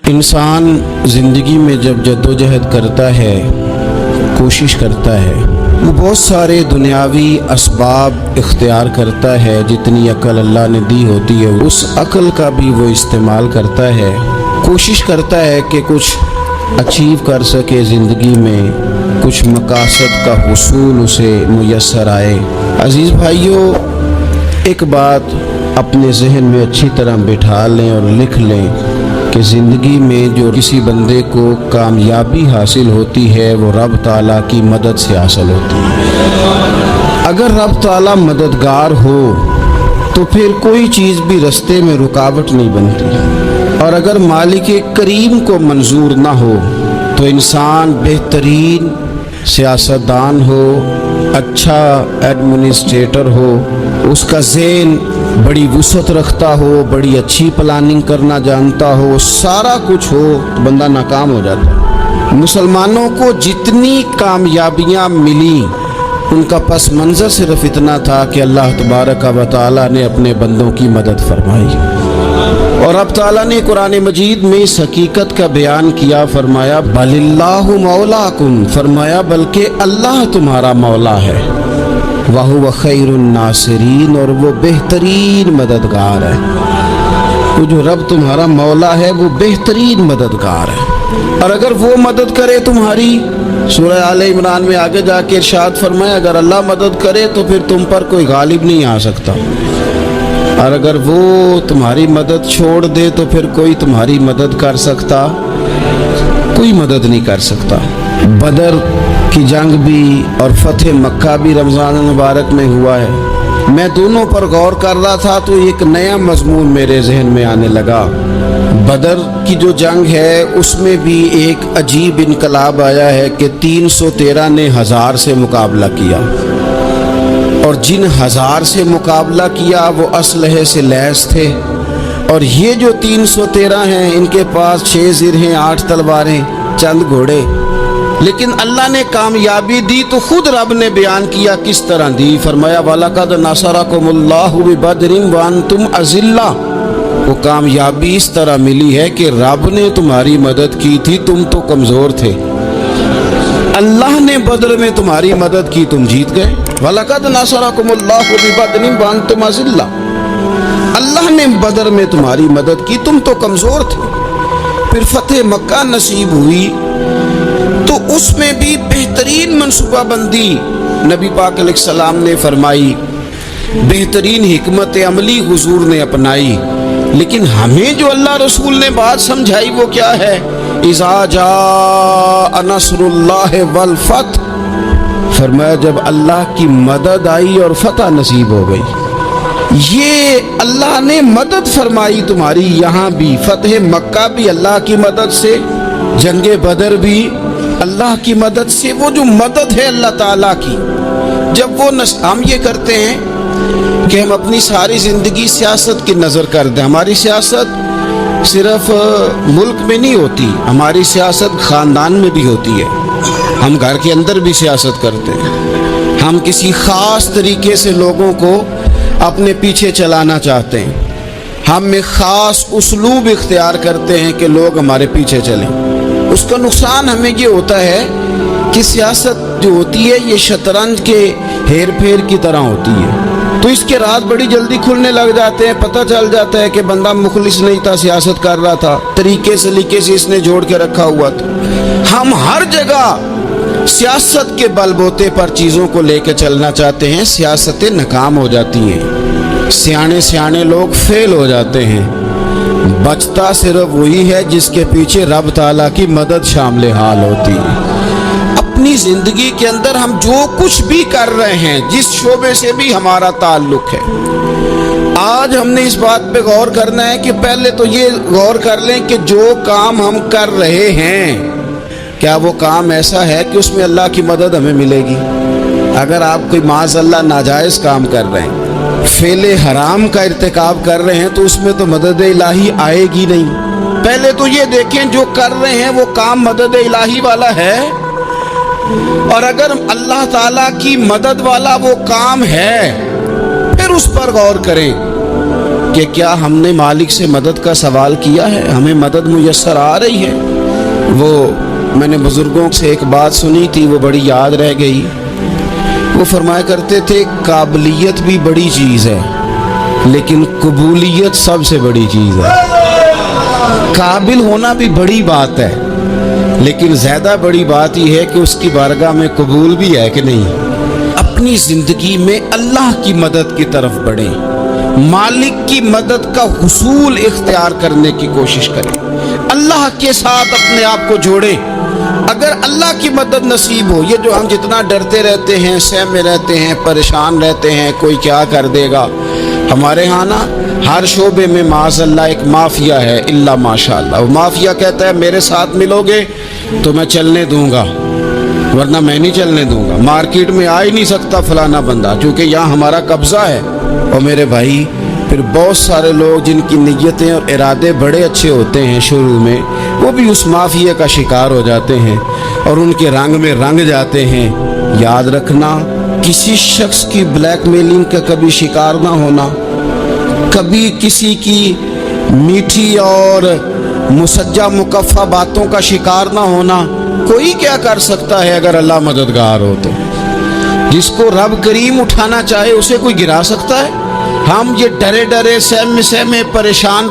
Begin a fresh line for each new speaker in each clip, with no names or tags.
انسان زندگی میں جب جدوجہد کرتا ہے، کوشش کرتا ہے، وہ بہت سارے دنیاوی اسباب اختیار کرتا ہے۔ جتنی عقل اللہ نے دی ہوتی ہے اس عقل کا بھی وہ استعمال کرتا ہے، کوشش کرتا ہے کہ کچھ اچیو کر سکے زندگی میں، کچھ مقاصد کا حصول اسے میسر آئے۔ عزیز بھائیوں، ایک بات اپنے ذہن میں اچھی طرح بٹھا لیں اور لکھ لیں کہ زندگی میں جو کسی بندے کو کامیابی حاصل ہوتی ہے وہ رب تعالیٰ کی مدد سے حاصل ہوتی ہے۔ اگر رب تعالیٰ مددگار ہو تو پھر کوئی چیز بھی رستے میں رکاوٹ نہیں بنتی، اور اگر مالک کریم کو منظور نہ ہو تو انسان بہترین سیاستدان ہو، اچھا ایڈمنسٹریٹر ہو، اس کا ذہن بڑی وسعت رکھتا ہو، بڑی اچھی پلاننگ کرنا جانتا ہو، سارا کچھ ہو، تو بندہ ناکام ہو جاتا ہے۔ مسلمانوں کو جتنی کامیابیاں ملی ان کا پس منظر صرف اتنا تھا کہ اللہ تبارک و تعالیٰ نے اپنے بندوں کی مدد فرمائی، اور اب تعالیٰ نے قرآن مجید میں اس حقیقت کا بیان کیا، فرمایا بل اللہ مولاکم، فرمایا بلکہ اللہ تمہارا مولا ہے، وَهُوَ خَيْرُ النَّاصِرِينَ، اور وہ بہترین مددگار ہے۔ وہ جو رب تمہارا مولا ہے وہ بہترین مددگار ہے، اور اگر وہ مدد کرے تمہاری، سورہ آل عمران میں آگے جا کے ارشاد فرمایا اگر اللہ مدد کرے تو پھر تم پر کوئی غالب نہیں آ سکتا، اور اگر وہ تمہاری مدد چھوڑ دے تو پھر کوئی تمہاری مدد کر سکتا؟ کوئی مدد نہیں کر سکتا۔ بدر کی جنگ بھی اور فتح مکہ بھی رمضان المبارک میں ہوا ہے۔ میں دونوں پر غور کر رہا تھا تو ایک نیا مضمون میرے ذہن میں آنے لگا۔ بدر کی جو جنگ ہے اس میں بھی ایک عجیب انقلاب آیا ہے کہ 313 نے 1000 سے مقابلہ کیا، اور جن 1000 سے مقابلہ کیا وہ اسلحے سے لیس تھے، اور یہ جو 313 ہیں ان کے پاس 6 زرہیں، 8 تلواریں، چند گھوڑے، لیکن اللہ نے کامیابی دی تو خود رب نے بیان کیا کس طرح دی، فرمایا وَلَقَدْ نَصَرَكُمُ اللَّهُ بِبَدْرٍ وَأَنْتُمْ أَذِلَّةٌ، وہ کامیابی اس طرح ملی ہے کہ رب نے تمہاری مدد کی تھی، تم تو کمزور تھے، اللہ نے بدر میں تمہاری مدد کی، تم جیت گئے۔ وَلَقَدْ نَصَرَكُمُ اللَّهُ بِبَدْرٍ وَأَنْتُمْ أَذِلَّةٌ، اللہ نے بدر میں تمہاری مدد کی، تم تو کمزور تھے۔ پھر فتح مکہ نصیب ہوئی تو اس میں بھی بہترین منصوبہ بندی نبی پاک علیہ السلام نے فرمائی، بہترین حکمت عملی حضور نے اپنائی، لیکن ہمیں جو اللہ رسول نے بات سمجھائی وہ کیا ہے؟ اذا جاء نصر اللہ والفتح، فرمایا جب اللہ کی مدد آئی اور فتح نصیب ہو گئی۔ یہ اللہ نے مدد فرمائی تمہاری، یہاں بھی فتح مکہ بھی اللہ کی مدد سے، جنگ بدر بھی اللہ کی مدد سے۔ وہ جو مدد ہے اللہ تعالیٰ کی، جب وہ ہم یہ کرتے ہیں کہ ہم اپنی ساری زندگی سیاست کی نظر کر دیں، ہماری سیاست صرف ملک میں نہیں ہوتی، ہماری سیاست خاندان میں بھی ہوتی ہے، ہم گھر کے اندر بھی سیاست کرتے ہیں، ہم کسی خاص طریقے سے لوگوں کو اپنے پیچھے چلانا چاہتے ہیں، ہم ایک خاص اسلوب اختیار کرتے ہیں کہ لوگ ہمارے پیچھے چلیں۔ اس کا نقصان ہمیں یہ ہوتا ہے کہ سیاست جو ہوتی ہے یہ شطرنج کے ہیر پھیر کی طرح ہوتی ہے، تو اس کے راز بڑی جلدی کھلنے لگ جاتے ہیں، پتہ چل جاتا ہے کہ بندہ مخلص نہیں تھا، سیاست کر رہا تھا، طریقے سلیقے سے اس نے جوڑ کے رکھا ہوا تھا۔ ہم ہر جگہ سیاست کے بل بوتے پر چیزوں کو لے کے چلنا چاہتے ہیں، سیاستیں ناکام ہو جاتی ہیں، سیانے لوگ فیل ہو جاتے ہیں، بچتا صرف وہی ہے جس کے پیچھے رب تعالیٰ کی مدد شامل حال ہوتی ہے۔ اپنی زندگی کے اندر ہم جو کچھ بھی کر رہے ہیں، جس شعبے سے بھی ہمارا تعلق ہے، آج ہم نے اس بات پہ غور کرنا ہے کہ پہلے تو یہ غور کر لیں کہ جو کام ہم کر رہے ہیں کیا وہ کام ایسا ہے کہ اس میں اللہ کی مدد ہمیں ملے گی؟ اگر آپ کوئی معاذ اللہ ناجائز کام کر رہے ہیں، فعل حرام کا ارتکاب کر رہے ہیں، تو اس میں تو مدد الہی آئے گی نہیں۔ پہلے تو یہ دیکھیں جو کر رہے ہیں وہ کام مدد الہی والا ہے، اور اگر اللہ تعالیٰ کی مدد والا وہ کام ہے پھر اس پر غور کریں کہ کیا ہم نے مالک سے مدد کا سوال کیا ہے؟ ہمیں مدد میسر آ رہی ہے؟ وہ میں نے بزرگوں سے ایک بات سنی تھی، وہ بڑی یاد رہ گئی۔ وہ فرمایا کرتے تھے قابلیت بھی بڑی چیز ہے لیکن قبولیت سب سے بڑی چیز ہے۔ قابل ہونا بھی بڑی بات ہے لیکن زیادہ بڑی بات یہ ہے کہ اس کی بارگاہ میں قبول بھی ہے کہ نہیں۔ اپنی زندگی میں اللہ کی مدد کی طرف بڑھیں، مالک کی مدد کا حصول اختیار کرنے کی کوشش کریں، اللہ کے ساتھ اپنے آپ کو جوڑیں۔ اگر اللہ کی مدد نصیب ہو، یہ جو ہم جتنا ڈرتے رہتے ہیں، سہمے رہتے ہیں، پریشان رہتے ہیں کوئی کیا کر دے گا، ہمارے ہاں نا ہر شعبے میں معاذ اللہ ایک مافیا ہے، الا ماشاء اللہ۔ وہ مافیا کہتا ہے میرے ساتھ ملو گے تو میں چلنے دوں گا ورنہ میں نہیں چلنے دوں گا، مارکیٹ میں آ ہی نہیں سکتا فلانا بندہ چونکہ یہاں ہمارا قبضہ ہے۔ اور میرے بھائی پھر بہت سارے لوگ جن کی نیتیں اور ارادے بڑے اچھے ہوتے ہیں شروع میں، وہ بھی اس مافیا کا شکار ہو جاتے ہیں اور ان کے رنگ میں رنگ جاتے ہیں۔ یاد رکھنا، کسی شخص کی بلیک میلنگ کا کبھی شکار نہ ہونا، کبھی کسی کی میٹھی اور مسجع مکفہ باتوں کا شکار نہ ہونا۔ کوئی کیا کر سکتا ہے اگر اللہ مددگار ہو تو؟ جس کو رب کریم اٹھانا چاہے اسے کوئی گرا سکتا ہے؟ ہم یہ ڈرے ڈرے سہمے پریشان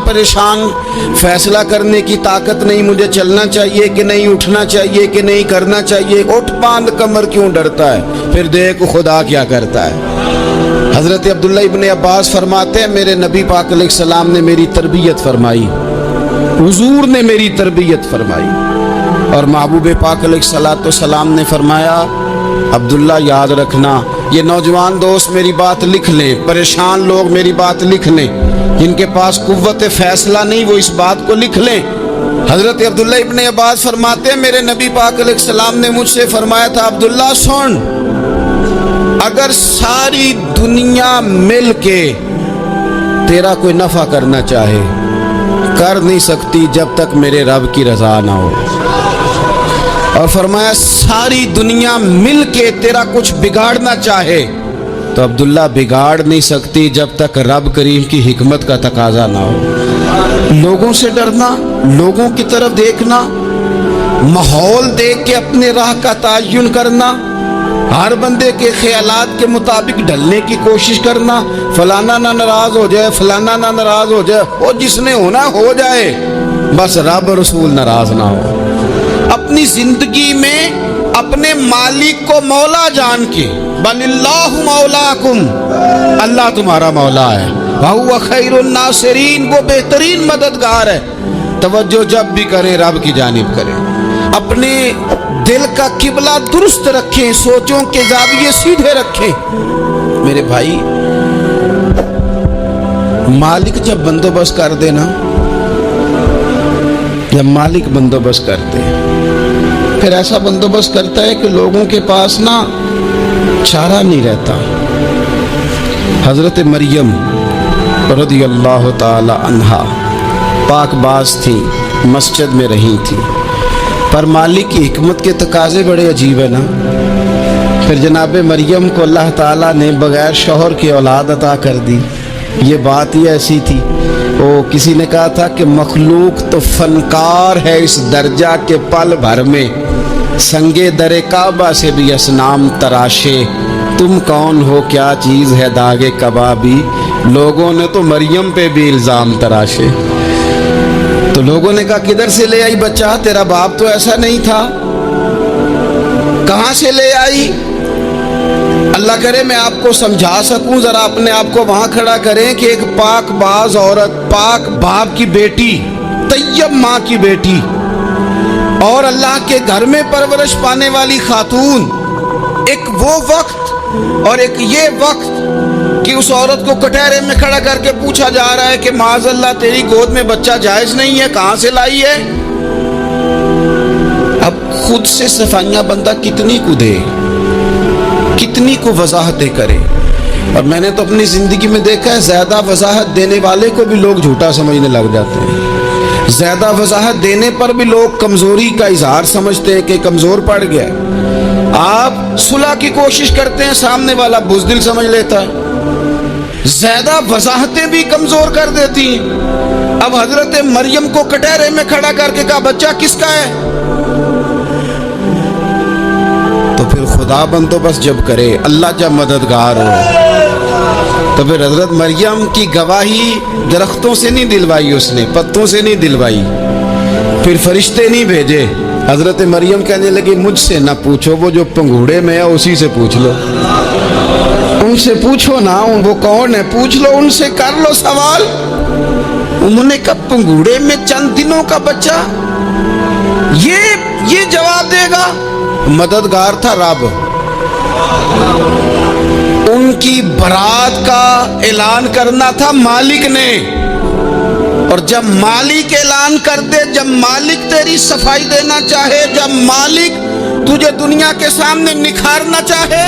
فیصلہ کرنے کی طاقت نہیں، مجھے چلنا چاہیے کہ نہیں، اٹھنا چاہیے کہ نہیں، کرنا چاہیے، اٹھ باندھ کمر کیوں ڈرتا ہے؟ پھر دیکھ خدا کیا کرتا ہے۔ حضرت عبداللہ ابن عباس فرماتے ہیں میرے نبی پاک علیہ السلام نے میری تربیت فرمائی، حضور نے میری تربیت فرمائی، اور محبوب پاک علیہ السلام نے فرمایا عبداللہ یاد رکھنا، یہ نوجوان دوست میری بات لکھ لیں، پریشان لوگ میری بات لکھ لیں، جن کے پاس قوت فیصلہ نہیں وہ اس بات کو لکھ لیں۔ حضرت عبداللہ ابن عباس فرماتے ہیں میرے نبی پاک علیہ السلام نے مجھ سے فرمایا تھا عبداللہ سن، اگر ساری دنیا مل کے تیرا کوئی نفع کرنا چاہے کر نہیں سکتی جب تک میرے رب کی رضا نہ ہو، اور فرمایا ساری دنیا مل کے تیرا کچھ بگاڑنا چاہے تو عبداللہ بگاڑ نہیں سکتی جب تک رب کریم کی حکمت کا تقاضا نہ ہو۔ لوگوں سے ڈرنا، لوگوں کی طرف دیکھنا، ماحول دیکھ کے اپنے راہ کا تعین کرنا، ہر بندے کے خیالات کے مطابق ڈھلنے کی کوشش کرنا، فلانا نہ ناراض ہو جائے، فلانا نہ ناراض ہو جائے، وہ جس نے ہونا ہو جائے، بس رب رسول ناراض نہ ہو۔ اپنی زندگی میں اپنے مالک کو مولا جان کے، بل اللہ مولاکم، اللہ تمہارا مولا ہے، وَهُوَ خَيْرُ النَّاصِرِينَ، وہ بہترین مددگار ہے۔ توجہ جب بھی کریں رب کی جانب کریں، اپنے دل کا قبلہ درست رکھیں، سوچوں کے زاویے سیدھے رکھیں۔ میرے بھائی مالک جب بندوبست کر دے نا، جب مالک بندوبست کرتے پھر ایسا بندوبست کرتا ہے کہ لوگوں کے پاس نا چارہ نہیں رہتا۔ حضرت مریم رضی اللہ تعالی عنہا پاک باز تھی، مسجد میں رہی تھی، پر مالک کی حکمت کے تقاضے بڑے عجیب ہیں نا۔ پھر جناب مریم کو اللہ تعالیٰ نے بغیر شوہر کی اولاد عطا کر دی۔ یہ بات ہی ایسی تھی، وہ کسی نے کہا تھا کہ مخلوق تو فنکار ہے اس درجہ کے پل بھر میں سنگے در کعبہ سے بھی اصنام تراشے، تم کون ہو کیا چیز ہے داغے کبابی، لوگوں نے تو مریم پہ بھی الزام تراشے۔ تو لوگوں نے کہا کدھر سے لے آئی بچہ، تیرا باپ تو ایسا نہیں تھا، کہاں سے لے آئی؟ اللہ کرے میں آپ کو سمجھا سکوں، ذرا اپنے آپ کو وہاں کھڑا کریں کہ ایک پاک باز عورت، پاک باپ کی بیٹی، طیب ماں کی بیٹی، اور اللہ کے گھر میں پرورش پانے والی خاتون، ایک وہ وقت اور ایک یہ وقت کہ اس عورت کو کٹہرے میں کھڑا کر کے پوچھا جا رہا ہے کہ معاذ اللہ تیری گود میں بچہ جائز نہیں ہے، کہاں سے لائی ہے؟ اب خود سے صفائیاں بندہ کتنی کو دے، کتنی کو وضاحتیں کرے۔ اور میں نے تو اپنی زندگی میں دیکھا ہے زیادہ وضاحت دینے والے کو بھی لوگ جھوٹا سمجھنے لگ جاتے ہیں، زیادہ وضاحت دینے پر بھی لوگ کمزوری کا اظہار سمجھتے ہیں کہ کمزور پڑ گیا۔ آپ صلح کی کوشش کرتے ہیں، سامنے والا بزدل سمجھ لیتا ہے، زیادہ وضاحتیں بھی کمزور کر دیتی ہیں۔ اب حضرت مریم کو کٹہرے میں کھڑا کر کے کہا بچہ کس کا ہے؟ تو پھر خدا بندوبست جب کرے، اللہ جب مددگار ہو، تو پھر حضرت مریم کی گواہی درختوں سے نہیں دلوائی، اس نے پتوں سے نہیں دلوائی، پھر فرشتے نہیں بھیجے۔ حضرت مریم کہنے لگی مجھ سے نہ پوچھو، وہ جو پنگوڑے میں ہے اسی سے پوچھ لو، ان سے پوچھو نا، وہ کون ہے پوچھ لو، ان سے کر لو سوال۔ انہوں نے کہا پنگوڑے میں چند دنوں کا بچہ یہ جواب دے گا؟ مددگار تھا رب، ان کی برات کا اعلان کرنا تھا مالک نے، اور جب مالک اعلان کر دے، جب مالک تیری صفائی دینا چاہے، جب مالک تجھے دنیا کے سامنے نکھارنا چاہے،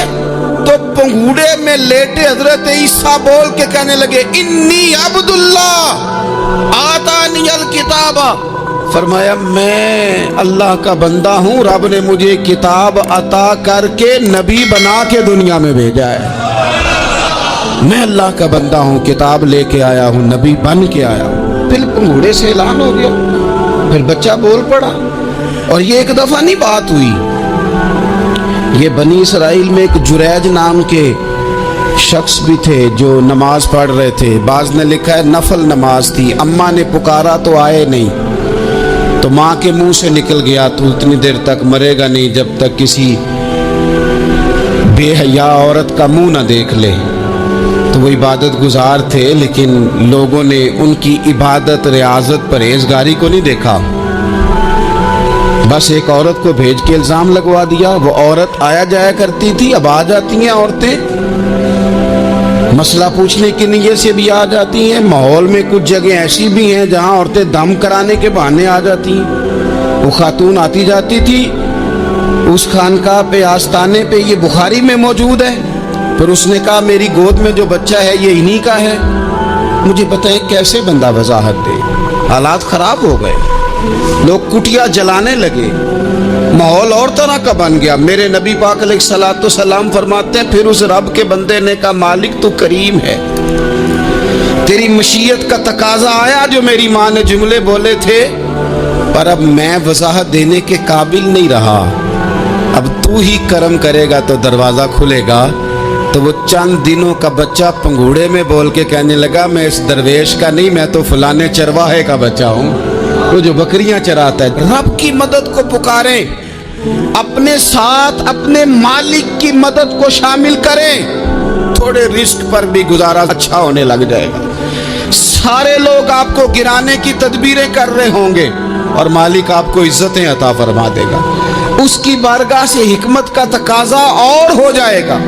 تو پنگوڑے میں لیٹے حضرت عیسیٰ بول کے کہنے لگے انی عبد اللہ آتانی الکتاب، فرمایا میں اللہ کا بندہ ہوں، رب نے مجھے کتاب عطا کر کے نبی بنا کے دنیا میں بھیجا ہے، میں اللہ کا بندہ ہوں، کتاب لے کے آیا ہوں، نبی بن کے آیا ہوں۔ پھر پنگوڑے سے اعلان ہو گیا، پھر بچہ بول پڑا، اور یہ ایک دفعہ نہیں بات ہوئی۔ یہ بنی اسرائیل میں ایک جریج نام کے شخص بھی تھے جو نماز پڑھ رہے تھے، بعض نے لکھا ہے نفل نماز تھی، اماں نے پکارا تو آئے نہیں، تو ماں کے منہ سے نکل گیا تو اتنی دیر تک مرے گا نہیں جب تک کسی بے حیا عورت کا منہ نہ دیکھ لے۔ تو وہ عبادت گزار تھے، لیکن لوگوں نے ان کی عبادت، ریاضت، پرہیزگاری کو نہیں دیکھا، بس ایک عورت کو بھیج کے الزام لگوا دیا۔ وہ عورت آیا جایا کرتی تھی، اب آ جاتی ہیں عورتیں، مسئلہ پوچھنے کی نیت سے بھی آ جاتی ہیں۔ ماحول میں کچھ جگہ ایسی بھی ہیں جہاں عورتیں دم کرانے کے بہانے آ جاتی ہیں۔ وہ خاتون آتی جاتی تھی اس خانقاہ پہ، آستانے پہ، یہ بخاری میں موجود ہے۔ پھر اس نے کہا میری گود میں جو بچہ ہے یہ انہی کا ہے، مجھے بتائیں کیسے بندہ وضاحت دے؟ حالات خراب ہو گئے، لوگ کٹیا جلانے لگے، ماحول اور طرح کا بن گیا۔ میرے نبی پاک علیہ الصلوۃ والسلام فرماتے ہیں پھر اس رب کے بندے نے کہا مالک تو کریم ہے، تیری مشیت کا تقاضا آیا جو میری ماں نے جملے بولے تھے، پر اب میں وضاحت دینے کے قابل نہیں رہا، اب تو ہی کرم کرے گا تو دروازہ کھلے گا۔ تو وہ چند دنوں کا بچہ پنگوڑے میں بول کے کہنے لگا میں اس درویش کا نہیں، میں تو فلانے چرواہے کا بچہ ہوں، وہ جو بکریاں چراتا ہے۔ رب کی مدد کو پکاریں، اپنے ساتھ اپنے مالک کی مدد کو شامل کریں، تھوڑے رزق پر بھی گزارا اچھا ہونے لگ جائے گا۔ سارے لوگ آپ کو گرانے کی تدبیریں کر رہے ہوں گے اور مالک آپ کو عزتیں عطا فرما دے گا، اس کی بارگاہ سے حکمت کا تقاضا اور ہو جائے گا۔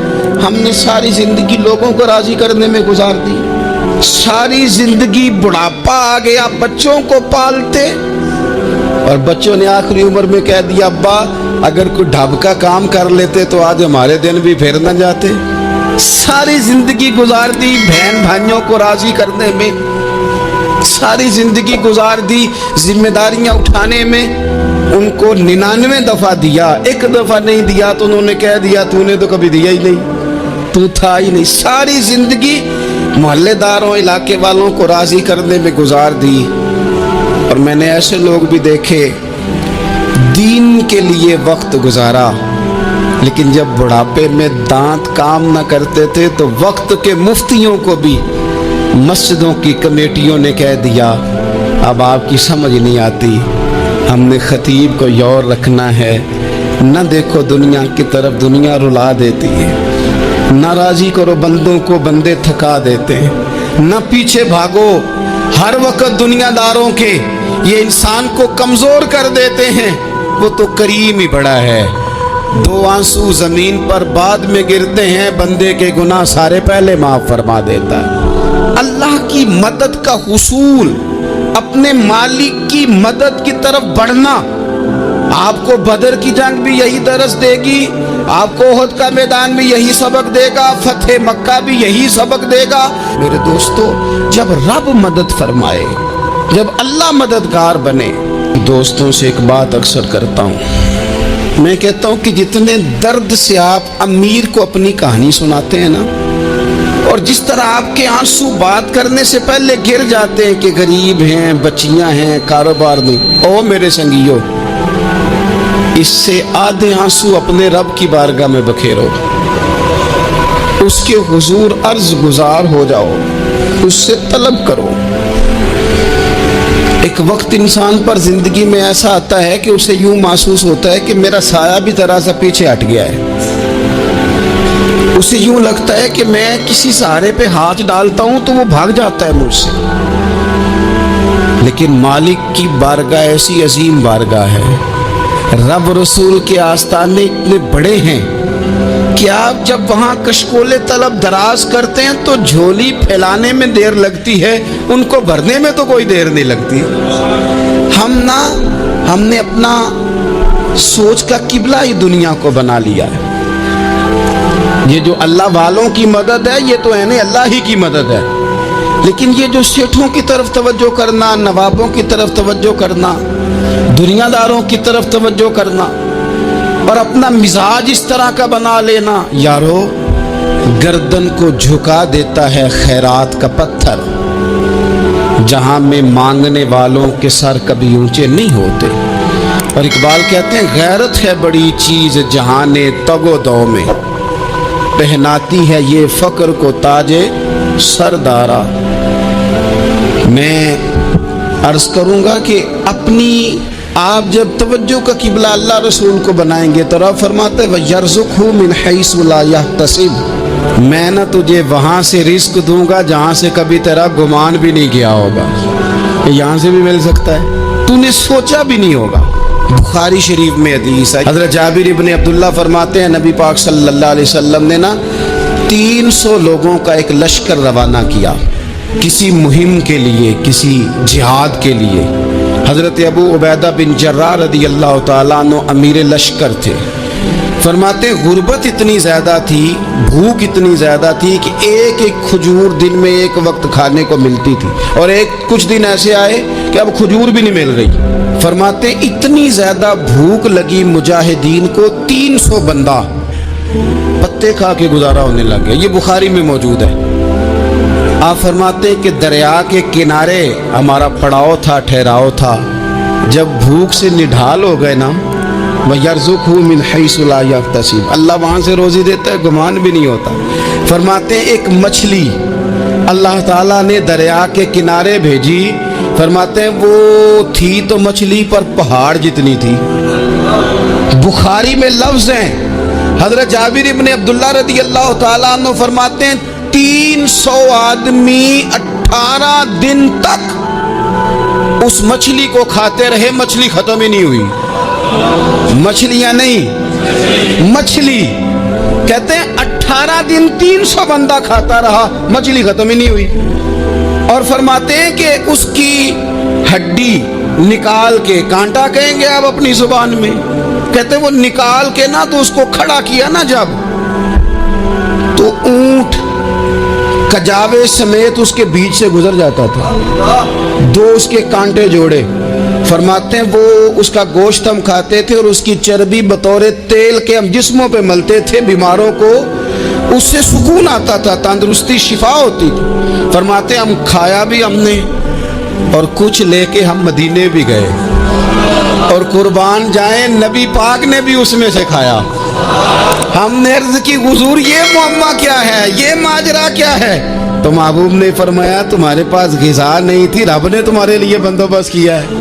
ہم نے ساری زندگی لوگوں کو راضی کرنے میں گزار دی، ساری زندگی بڑھاپا آ گیا بچوں کو پالتے، اور بچوں نے آخری عمر میں کہہ دیا ابا اگر کوئی ڈھب کا کام کر لیتے تو آج ہمارے دن بھی پھر نہ جاتے۔ ساری زندگی گزار دی بہن بھائیوں کو راضی کرنے میں، ساری زندگی گزار دی ذمہ داریاں اٹھانے میں، ان کو 99 دفعہ دیا، ایک دفعہ نہیں دیا تو انہوں نے کہہ دیا تو نے تو کبھی دیا ہی نہیں، تو تھا ہی نہیں۔ ساری زندگی محلے داروں، علاقے والوں کو راضی کرنے میں گزار دی، اور میں نے ایسے لوگ بھی دیکھے دین کے لیے وقت گزارا، لیکن جب بڑھاپے میں دانت کام نہ کرتے تھے تو وقت کے مفتیوں کو بھی مسجدوں کی کمیٹیوں نے کہہ دیا اب آپ کی سمجھ نہیں آتی، ہم نے خطیب کو یور رکھنا ہے، نہ دیکھو دنیا کی طرف، دنیا رلا دیتی ہے، نہ راضی کرو بندوں کو، بندے تھکا دیتے ہیں، نہ پیچھے بھاگو ہر وقت دنیا داروں کے، یہ انسان کو کمزور کر دیتے ہیں، وہ تو کریم ہی بڑا ہے، 2 آنسو زمین پر بعد میں گرتے ہیں، بندے کے گناہ سارے پہلے معاف فرما دیتا ہے۔ اللہ کی مدد کا حصول، اپنے مالک کی مدد کی طرف بڑھنا، آپ کو بدر کی جنگ بھی یہی درس دے گی، آپ کو احد کا میدان بھی یہی سبق دے گا، فتح مکہ بھی یہی سبق دے گا۔ میرے دوستو جب رب مدد فرمائے، جب اللہ مددگار بنے، دوستوں سے ایک بات اکثر کرتا ہوں، میں کہتا ہوں کہ جتنے درد سے آپ امیر کو اپنی کہانی سناتے ہیں نا، اور جس طرح آپ کے آنسو بات کرنے سے پہلے گر جاتے ہیں کہ غریب ہیں، بچیاں ہیں، کاروبار نہیں، او میرے سنگیو، اس سے آدھے آنسو اپنے رب کی بارگاہ میں بکھیرو، اس کے حضور عرض گزار ہو جاؤ، اس سے طلب کرو۔ ایک وقت انسان پر زندگی میں ایسا آتا ہے کہ اسے یوں محسوس ہوتا ہے کہ میرا سایہ بھی ذرا سا پیچھے ہٹ گیا ہے، اسے یوں لگتا ہے کہ میں کسی سہارے پہ ہاتھ ڈالتا ہوں تو وہ بھاگ جاتا ہے مجھ سے، لیکن مالک کی بارگاہ ایسی عظیم بارگاہ ہے، رب رسول کے آستانے اتنے بڑے ہیں کہ آپ جب وہاں کشکول طلب دراز کرتے ہیں تو جھولی پھیلانے میں دیر لگتی ہے، ان کو بھرنے میں تو کوئی دیر نہیں لگتی۔ ہم نے اپنا سوچ کا قبلہ ہی دنیا کو بنا لیا ہے۔ یہ جو اللہ والوں کی مدد ہے یہ تو یعنی اللہ ہی کی مدد ہے، لیکن یہ جو سیٹھوں کی طرف توجہ کرنا، نوابوں کی طرف توجہ کرنا، دنیا داروں کی طرف توجہ کرنا اور اپنا مزاج اس طرح کا بنا لینا، یارو گردن کو جھکا دیتا ہے خیرات کا پتھر، جہاں میں مانگنے والوں کے سر کبھی اونچے نہیں ہوتے۔ اور اقبال کہتے ہیں غیرت ہے بڑی چیز جہاں تگ و دو میں، پہناتی ہے یہ فقر کو تاج سردارا۔ میں عرض کروں گا کہ اپنی آپ جب توجہ کا قبلہ اللہ رسول کو بنائیں گے تو رب فرماتے ہیں وَيَرْزُقْهُ مِنْ حَيْثُ لَا يَحْتَسِبُ، میں نہ تجھے وہاں سے رزق دوں گا جہاں سے کبھی تیرا گمان بھی نہیں کیا ہوگا، یہاں سے بھی مل سکتا ہے، تو نے سوچا بھی نہیں ہوگا۔ بخاری شریف میں حدیث ہے، حضرت جابر ابن عبداللہ فرماتے ہیں نبی پاک صلی اللہ علیہ وسلم نے 300 لوگوں کا ایک لشکر روانہ کیا کسی مہم کے لیے، کسی جہاد کے لیے۔ حضرت ابو عبیدہ بن جراح رضی اللہ تعالیٰ عنہ امیر لشکر تھے۔ فرماتے ہیں غربت اتنی زیادہ تھی، بھوک اتنی زیادہ تھی کہ ایک ایک کھجور دن میں ایک وقت کھانے کو ملتی تھی، اور کچھ دن ایسے آئے کہ اب کھجور بھی نہیں مل رہی۔ فرماتے ہیں اتنی زیادہ بھوک لگی مجاہدین کو، 300 بندہ پتے کھا کے گزارا ہونے لگ گیا۔ یہ بخاری میں موجود ہے۔ آپ فرماتے ہیں کہ دریا کے کنارے ہمارا پڑاؤ تھا، ٹھہراؤ تھا، جب بھوک سے نڈھال ہو گئے نا، وَيَرْزُقْهُ مِنْ حَيْثُ لَا يَحْتَسِبُ، اللہ وہاں سے روزی دیتا ہے، گمان بھی نہیں ہوتا۔ فرماتے ہیں ایک مچھلی اللہ تعالیٰ نے دریا کے کنارے بھیجی، فرماتے ہیں وہ تھی تو مچھلی پر پہاڑ جتنی تھی۔ بخاری میں لفظ ہیں، حضرت جابر ابن عبداللہ رضی اللہ تعالیٰ عنہ فرماتے ہیں 300 آدمی 18 دن تک اس مچھلی کو کھاتے رہے، مچھلی ختم ہی نہیں ہوئی۔ مچھلیاں نہیں، مچھلی کہتے ہیں 18 دن 300 بندہ کھاتا رہا، مچھلی ختم ہی نہیں ہوئی۔ اور فرماتے ہیں کہ اس کی ہڈی نکال کے، کانٹا کہیں گے آپ اپنی زبان میں، کہتے ہیں وہ نکال کے نا تو اس کو کھڑا کیا نا جب، تو اونٹ کجاوے سمیت اس کے بیچ سے گزر جاتا تھا، 2 اس کے کانٹے جوڑے۔ فرماتے ہیں وہ اس کا گوشت ہم کھاتے تھے اور اس کی چربی بطور تیل کے ہم جسموں پہ ملتے تھے، بیماروں کو اس سے سکون آتا تھا، تندرستی شفا ہوتی تھی۔ فرماتے ہیں ہم کھایا بھی ہم نے، اور کچھ لے کے ہم مدینے بھی گئے، اور قربان جائیں نبی پاک نے بھی اس میں سے کھایا۔ ہم نے عرض کی حضور یہ معمہ کیا ہے، یہ ماجرا کیا ہے؟ تو محبوب نے فرمایا تمہارے پاس غذا نہیں تھی، رب نے تمہارے لیے بندوبست کیا ہے،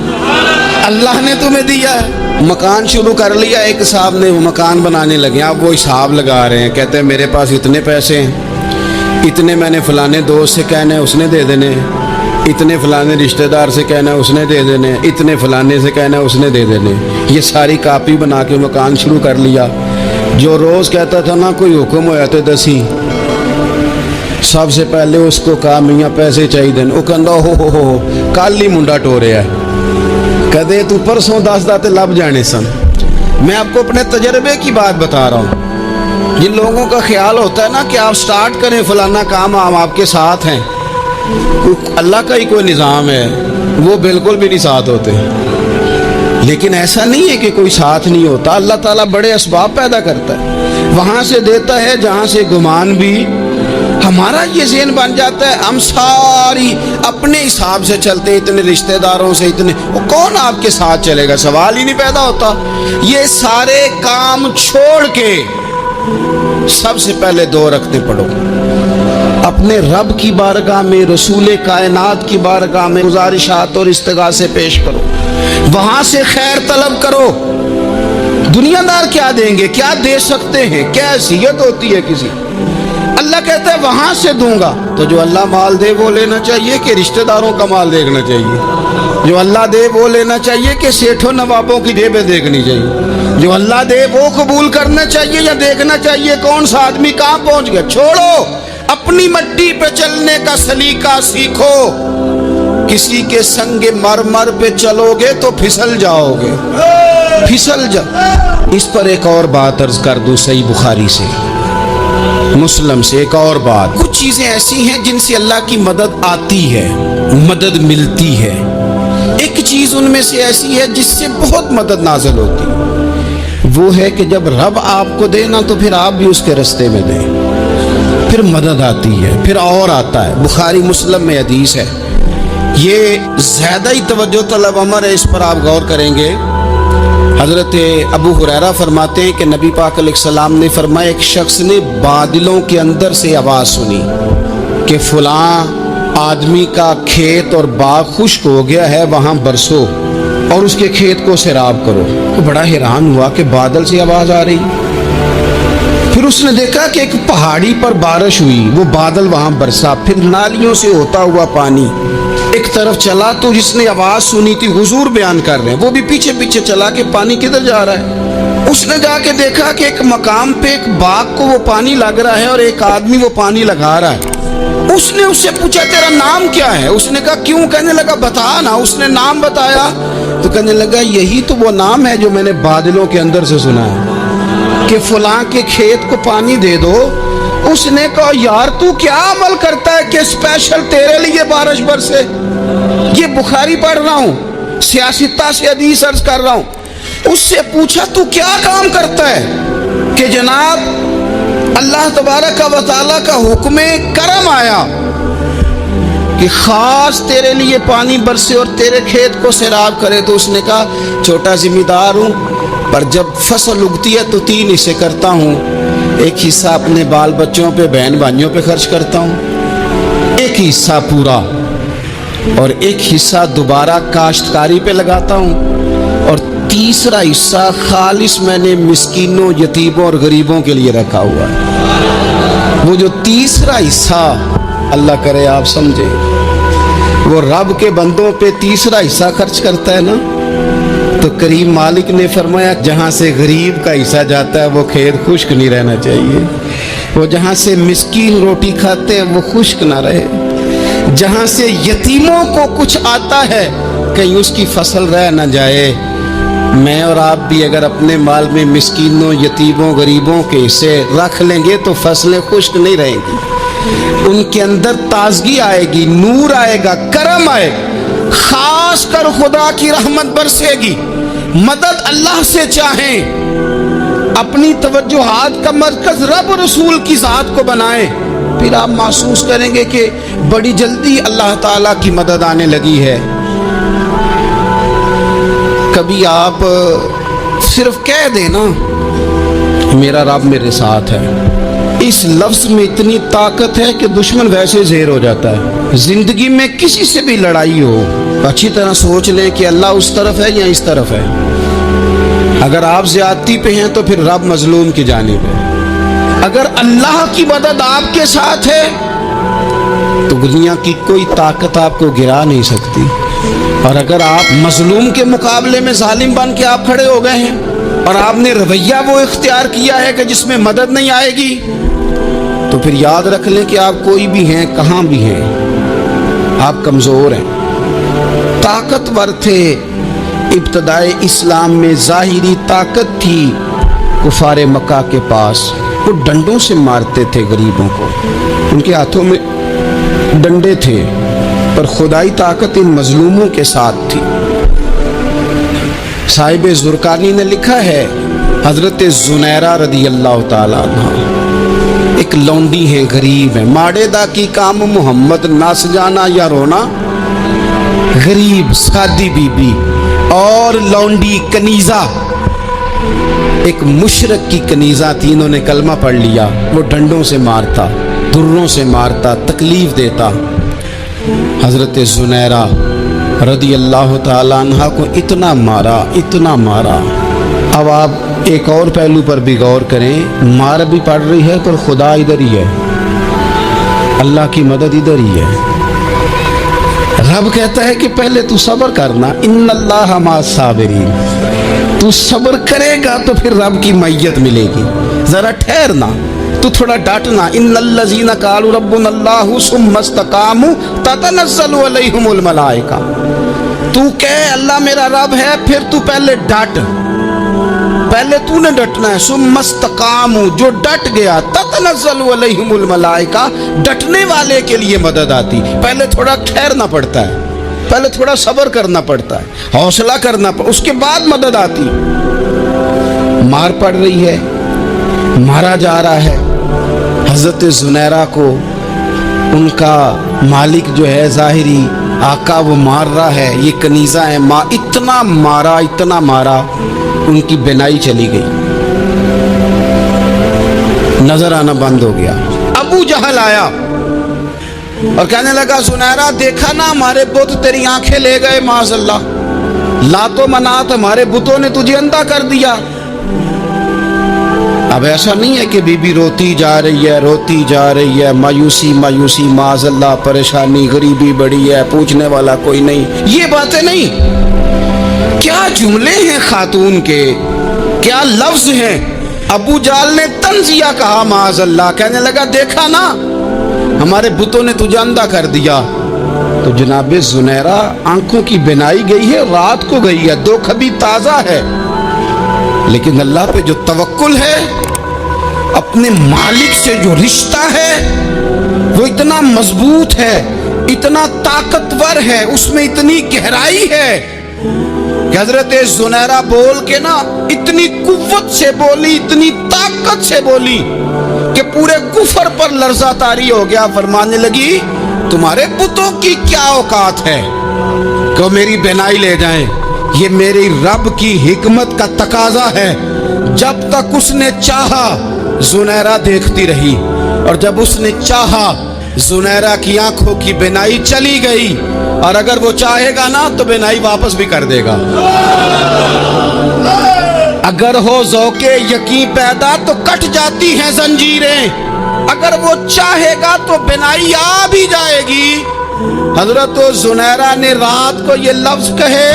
اللہ نے تمہیں دیا ہے۔ مکان شروع کر لیا، ایک صاحب نے وہ مکان بنانے لگے، اب وہ حساب لگا رہے ہیں، کہتے ہیں میرے پاس اتنے پیسے ہیں، اتنے میں نے فلانے دوست سے کہنا ہے اس نے دے دینے، اتنے فلانے رشتہ دار سے کہنا ہے اس نے دے دینے، اتنے فلانے سے کہنا ہے اس نے دے دینے۔ یہ ساری کاپی بنا کے مکان شروع کر لیا۔ جو روز کہتا تھا نا کوئی حکم ہو جاتے دسی، سب سے پہلے اس کو کہا میاں پیسے چاہیے دین، وہ کہندا ہو کل ہی منڈا ٹوریا ہے، کدے تو پرسوں 10 داتے لب جانے سن۔ میں آپ کو اپنے تجربے کی بات بتا رہا ہوں۔ جن لوگوں کا خیال ہوتا ہے نا کہ آپ سٹارٹ کریں فلانا کام، ہم آپ کے ساتھ ہیں، اللہ کا ہی کوئی نظام ہے، وہ بالکل بھی نہیں ساتھ ہوتے۔ لیکن ایسا نہیں ہے کہ کوئی ساتھ نہیں ہوتا، اللہ تعالیٰ بڑے اسباب پیدا کرتا ہے، وہاں سے دیتا ہے جہاں سے گمان بھی ہمارا یہ ذہن بن جاتا ہے ہم ساری اپنے حساب سے چلتے ہیں، اتنے رشتہ داروں سے اتنے، وہ کون آپ کے ساتھ چلے گا؟ سوال ہی نہیں پیدا ہوتا۔ یہ سارے کام چھوڑ کے سب سے پہلے 2 رکعتیں پڑھو، اپنے رب کی بارگاہ میں، رسول کائنات کی بارگاہ میں گزارشات اور استغاثے پیش کرو، وہاں سے خیر طلب کرو۔ دنیا دار کیا دیں گے؟ کیا دے سکتے ہیں؟ کیا حیثیت ہوتی ہے کسی؟ اللہ کہتا ہے وہاں سے دوں گا۔ تو جو اللہ مال دے وہ لینا چاہیے کہ رشتہ داروں کا مال دیکھنا چاہیے؟ جو اللہ دے وہ لینا چاہیے کہ سیٹھوں نوابوں کی جیبیں دیکھنی چاہیے؟ جو اللہ دے وہ قبول کرنا چاہیے یا دیکھنا چاہیے کون سا آدمی کہاں پہنچ گیا؟ چھوڑو، اپنی مٹی پہ چلنے کا سلیقہ سیکھو۔ کسی کے سنگ مرمر پہ چلو گے تو پھسل جاؤ گے، پھسل جاؤ۔ اس پر ایک اور بات عرض کر دوں، صحیح بخاری سے، مسلم سے ایک اور بات۔ کچھ چیزیں ایسی ہیں جن سے اللہ کی مدد آتی ہے، مدد ملتی ہے۔ ایک چیز ان میں سے ایسی ہے جس سے بہت مدد نازل ہوتی ہے، وہ ہے کہ جب رب آپ کو دے نا تو پھر آپ بھی اس کے رستے میں دیں، پھر مدد آتی ہے، پھر اور آتا ہے۔ بخاری مسلم میں حدیث ہے، یہ زیادہ ہی توجہ طلب امر ہے، اس پر آپ غور کریں گے۔ حضرت ابو ہریرہ فرماتے ہیں کہ نبی پاک علیہ السلام نے فرمایا ایک شخص نے بادلوں کے اندر سے آواز سنی کہ فلاں آدمی کا کھیت اور باغ خشک ہو گیا ہے، وہاں برسو اور اس کے کھیت کو سیراب کرو۔ وہ بڑا حیران ہوا کہ بادل سے آواز آ رہی۔ پھر اس نے دیکھا کہ ایک پہاڑی پر بارش ہوئی، وہ بادل وہاں برسا، پھر نالیوں سے ہوتا ہوا پانی ایک طرف چلا۔ تو جس نے آواز سنی تھی، حضور بیان کر رہے ہیں، وہ بھی پیچھے پیچھے چلا کہ پانی کدھر جا رہا ہے۔ اس نے جا کے دیکھا کہ ایک مقام پہ ایک باغ کو وہ پانی لگ رہا ہے اور ایک آدمی وہ پانی لگا رہا ہے۔ اس نے اس سے پوچھا تیرا نام کیا ہے؟ اس نے کہا کیوں؟ کہنے لگا بتا نا۔ اس نے نام بتایا تو کہنے لگا یہی تو وہ نام ہے جو میں نے بادلوں کے اندر سے سنا ہے کہ فلاں کے کھیت کو پانی دے دو۔ اس نے کہا یار تو کیا عمل کرتا ہے کہ اسپیشل تیرے لیے بارش برسے؟ یہ بخاری پڑھ رہا ہوں، سیاستہ سے حدیث عرض کر رہا ہوں۔ اس سے پوچھا تو کیا کام کرتا ہے کہ جناب اللہ تبارک و تعالیٰ کا حکم کرم آیا کہ خاص تیرے لیے پانی برسے اور تیرے کھیت کو سیراب کرے؟ تو اس نے کہا چھوٹا ذمہ دار ہوں، پر جب فصل اگتی ہے تو 3 حصے کرتا ہوں، ایک حصہ اپنے بال بچوں پہ، بہن بھائیوں پہ خرچ کرتا ہوں، ایک حصہ پورا، اور ایک حصہ دوبارہ کاشتکاری پہ لگاتا ہوں، اور تیسرا حصہ خالص میں نے مسکینوں، یتیموں اور غریبوں کے لیے رکھا ہوا ہے۔ وہ جو تیسرا حصہ اللہ کرے آپ سمجھے، وہ رب کے بندوں پہ تیسرا حصہ خرچ کرتا ہے نا، تو کریم مالک نے فرمایا جہاں سے غریب کا حصہ جاتا ہے وہ کھیت خشک نہیں رہنا چاہیے، وہ جہاں سے مسکین روٹی کھاتے ہیں وہ خشک نہ رہے، جہاں سے یتیموں کو کچھ آتا ہے کہیں اس کی فصل رہ نہ جائے۔ میں اور آپ بھی اگر اپنے مال میں مسکینوں، یتیموں، غریبوں کے حصے رکھ لیں گے تو فصلیں خشک نہیں رہیں گی، ان کے اندر تازگی آئے گی، نور آئے گا، کرم آئے گا، خاص کر خدا کی رحمت برسے گی۔ مدد اللہ سے چاہیں، اپنی توجہات کا مرکز رب رسول کی ذات کو بنائیں، پھر آپ محسوس کریں گے کہ بڑی جلدی اللہ تعالیٰ کی مدد آنے لگی ہے۔ کبھی آپ صرف کہہ دیں نا میرا رب میرے ساتھ ہے، اس لفظ میں اتنی طاقت ہے کہ دشمن ویسے زہر ہو جاتا ہے۔ زندگی میں کسی سے بھی لڑائی ہو، اچھی طرح سوچ لیں کہ اللہ اس طرف ہے یا اس طرف ہے۔ اگر آپ زیادتی پہ ہیں تو پھر رب مظلوم کی جانب ہے۔ اگر اللہ کی مدد آپ کے ساتھ ہے تو دنیا کی کوئی طاقت آپ کو گرا نہیں سکتی، اور اگر آپ مظلوم کے مقابلے میں ظالم بن کے آپ کھڑے ہو گئے ہیں اور آپ نے رویہ وہ اختیار کیا ہے کہ جس میں مدد نہیں آئے گی، تو پھر یاد رکھ لیں کہ آپ کوئی بھی ہیں، کہاں بھی ہیں، آپ کمزور ہیں۔ طاقتور تھے ابتدائے اسلام میں، ظاہری طاقت تھی کفار مکہ کے پاس، وہ ڈنڈوں سے مارتے تھے غریبوں کو، ان کے ہاتھوں میں ڈنڈے تھے، پر خدائی طاقت ان مظلوموں کے ساتھ تھی۔ صاحب زرقانی نے لکھا ہے، حضرت زنیرہ رضی اللہ تعالیٰ عنہ ایک لونڈی ہیں، غریب ہیں، ماڑے دا کی کام محمد نس جانا یا رونا، غریب سادی بی بی اور لونڈی کنیزہ، ایک مشرک کی کنیزہ تھی، انہوں نے کلمہ پڑھ لیا، وہ ڈنڈوں سے مارتا، دروں سے مارتا، تکلیف دیتا۔ حضرت زنیرہ رضی اللہ تعالیٰ عنہ کو اتنا مارا، اتنا مارا۔ اب آپ ایک اور پہلو پر بھی غور کریں، مار بھی پڑ رہی ہے پر خدا ادھر ہی ہے، اللہ کی مدد ادھر ہی ہے۔ رب کہتا ہے کہ پہلے تو صبر کرنا، ان اللہ مع الصابرین، تو صبر کرے گا تو پھر رب کی معیت ملے گی، ذرا ٹھہرنا، تو تھوڑا ڈانٹنا۔ ان الذین قالوا ربنا اللہ ثم استقاموا تتنزل علیہم الملائکہ، تو کہے اللہ میرا رب ہے، پھر تو پہلے ڈٹ، پہلے تو نے ڈٹنا ہے۔ ثم استقاموا، جو ڈٹ گیا، تتنزل علیہم الملائکہ، ڈٹنے والے کے لیے مدد آتی، پہلے تھوڑا ٹھہرنا پڑتا ہے، پہلے تھوڑا صبر کرنا پڑتا ہے، حوصلہ کرنا پڑتا، اس کے بعد مدد آتی۔ مار پڑ رہی ہے، مارا جا رہا ہے، حضرت زنیرہ کو ان کا مالک جو ہے ظاہری آقا وہ مار رہا ہے، یہ کنیزہ ہے، اتنا مارا، اتنا مارا، ان کی بینائی چلی گئی، نظر آنا بند ہو گیا۔ ابو جہل آیا اور کہنے لگا زنیرہ دیکھا نا ہمارے بت تیری آنکھیں لے گئے، معاذ اللہ، لات و منات ہمارے بتوں نے تجھے اندھا کر دیا۔ اب ایسا نہیں ہے کہ بی بی روتی جا رہی ہے، روتی جا رہی ہے، مایوسی مایوسی، معاذ اللہ، پریشانی، غریبی بڑی ہے، پوچھنے والا کوئی نہیں، یہ باتیں نہیں۔ کیا جملے ہیں خاتون کے، کیا لفظ ہیں۔ ابو جہل نے تنزیہ کہا، معاذ اللہ، کہنے لگا دیکھا نا ہمارے بتوں نے تجھے اندھا کر دیا۔ تو جناب زنیرہ آنکھوں کی بینائی گئی ہے، رات کو گئی ہے، دکھ ابھی تازہ ہے، لیکن اللہ پہ جو توکل ہے، اپنے مالک سے جو رشتہ ہے وہ اتنا مضبوط ہے، اتنا طاقتور ہے، اس میں اتنی گہرائی ہے کہ حضرت زنیرہ بول کے نا اتنی قوت سے بولی، اتنی طاقت سے بولی کہ پورے کفر پر لرزہ طاری ہو گیا۔ فرمانے لگی تمہارے بتوں کی کیا اوقات ہے کہ وہ میری بینائی لے جائیں، یہ میری رب کی حکمت کا تقاضا ہے۔ جب تک اس نے چاہا زنیرہ دیکھتی رہی، اور جب اس نے چاہا زنیرہ کی آنکھوں کی بینائی چلی گئی، اور اگر وہ چاہے گا نا تو بینائی واپس بھی کر دے گا۔ اگر ہو ذوق یقین پیدا تو کٹ جاتی ہیں زنجیریں، اگر وہ چاہے گا تو بینائی آ بھی جائے گی۔ حضرت زنیرہ نے رات کو یہ لفظ کہے،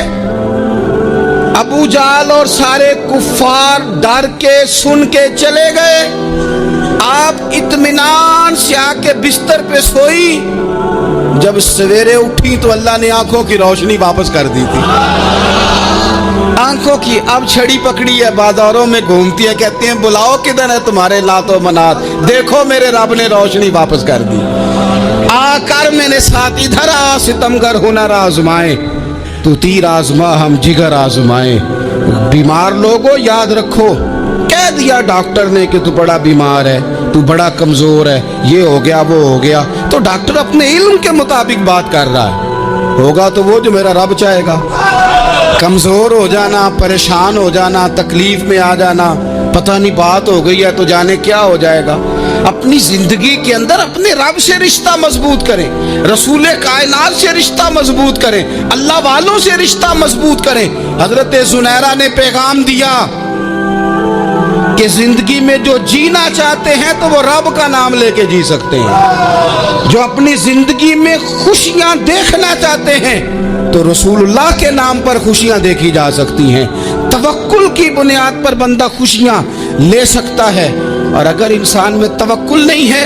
ابو جہل اور سارے کفار ڈر کے سن کے چلے گئے۔ آپ اطمینان سے آ کے بستر پہ سوئی، جب سویرے اٹھی تو اللہ نے آنکھوں کی روشنی واپس کر دی تھی۔ آنکھوں کی اب چھڑی پکڑی ہے، بازاروں میں گھومتی ہے، کہتے ہیں بلاؤ کدھر ہے تمہارے لات و منات، دیکھو میرے رب نے روشنی واپس کر دی۔ آ کر میرے ساتھ ادھر آ، ستمگر ہنر آزمائے، تو تیر آزما ہم جگر آزمائے۔ بیمار لوگوں یاد رکھو، کہہ دیا ڈاکٹر نے کہ تو بڑا بیمار ہے، تو بڑا کمزور ہے، یہ ہو گیا وہ ہو گیا، تو ڈاکٹر اپنے علم کے مطابق بات کر رہا ہے، ہوگا تو وہ جو میرا رب چاہے گا۔ کمزور ہو جانا، پریشان ہو جانا، تکلیف میں آ جانا، پتہ نہیں بات ہو گئی ہے تو جانے کیا ہو جائے گا۔ اپنی زندگی کے اندر اپنے رب سے رشتہ مضبوط کریں، رسول کائنات سے رشتہ مضبوط کریں، اللہ والوں سے رشتہ مضبوط کریں۔ حضرت زنیرہ نے پیغام دیا کہ زندگی میں جو جینا چاہتے ہیں تو وہ رب کا نام لے کے جی سکتے ہیں، جو اپنی زندگی میں خوشیاں دیکھنا چاہتے ہیں تو رسول اللہ کے نام پر خوشیاں دیکھی جا سکتی ہیں۔ توکل کی بنیاد پر بندہ خوشیاں لے سکتا ہے، اور اگر انسان میں توکل نہیں ہے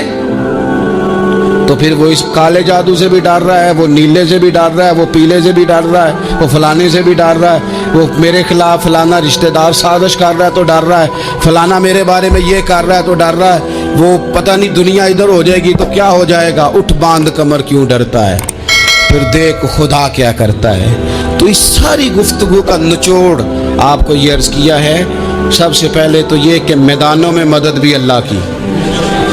تو پھر وہ اس کالے جادو سے بھی ڈر رہا ہے، وہ نیلے سے بھی ڈر رہا ہے، وہ پیلے سے بھی ڈر رہا ہے، وہ فلانے سے بھی ڈر رہا ہے، وہ میرے خلاف فلانا رشتہ دار سازش کر رہا ہے تو ڈر رہا ہے، فلانا میرے بارے میں یہ کر رہا ہے تو ڈر رہا ہے، وہ پتہ نہیں دنیا ادھر ہو جائے گی تو کیا ہو جائے گا، اٹھ باندھ کمر کیوں ڈرتا ہے، پھر دیکھ خدا کیا کرتا ہے۔ تو اس ساری گفتگو کا نچوڑ آپ کو یہ عرض کیا ہے، سب سے پہلے تو یہ کہ میدانوں میں مدد بھی اللہ کی،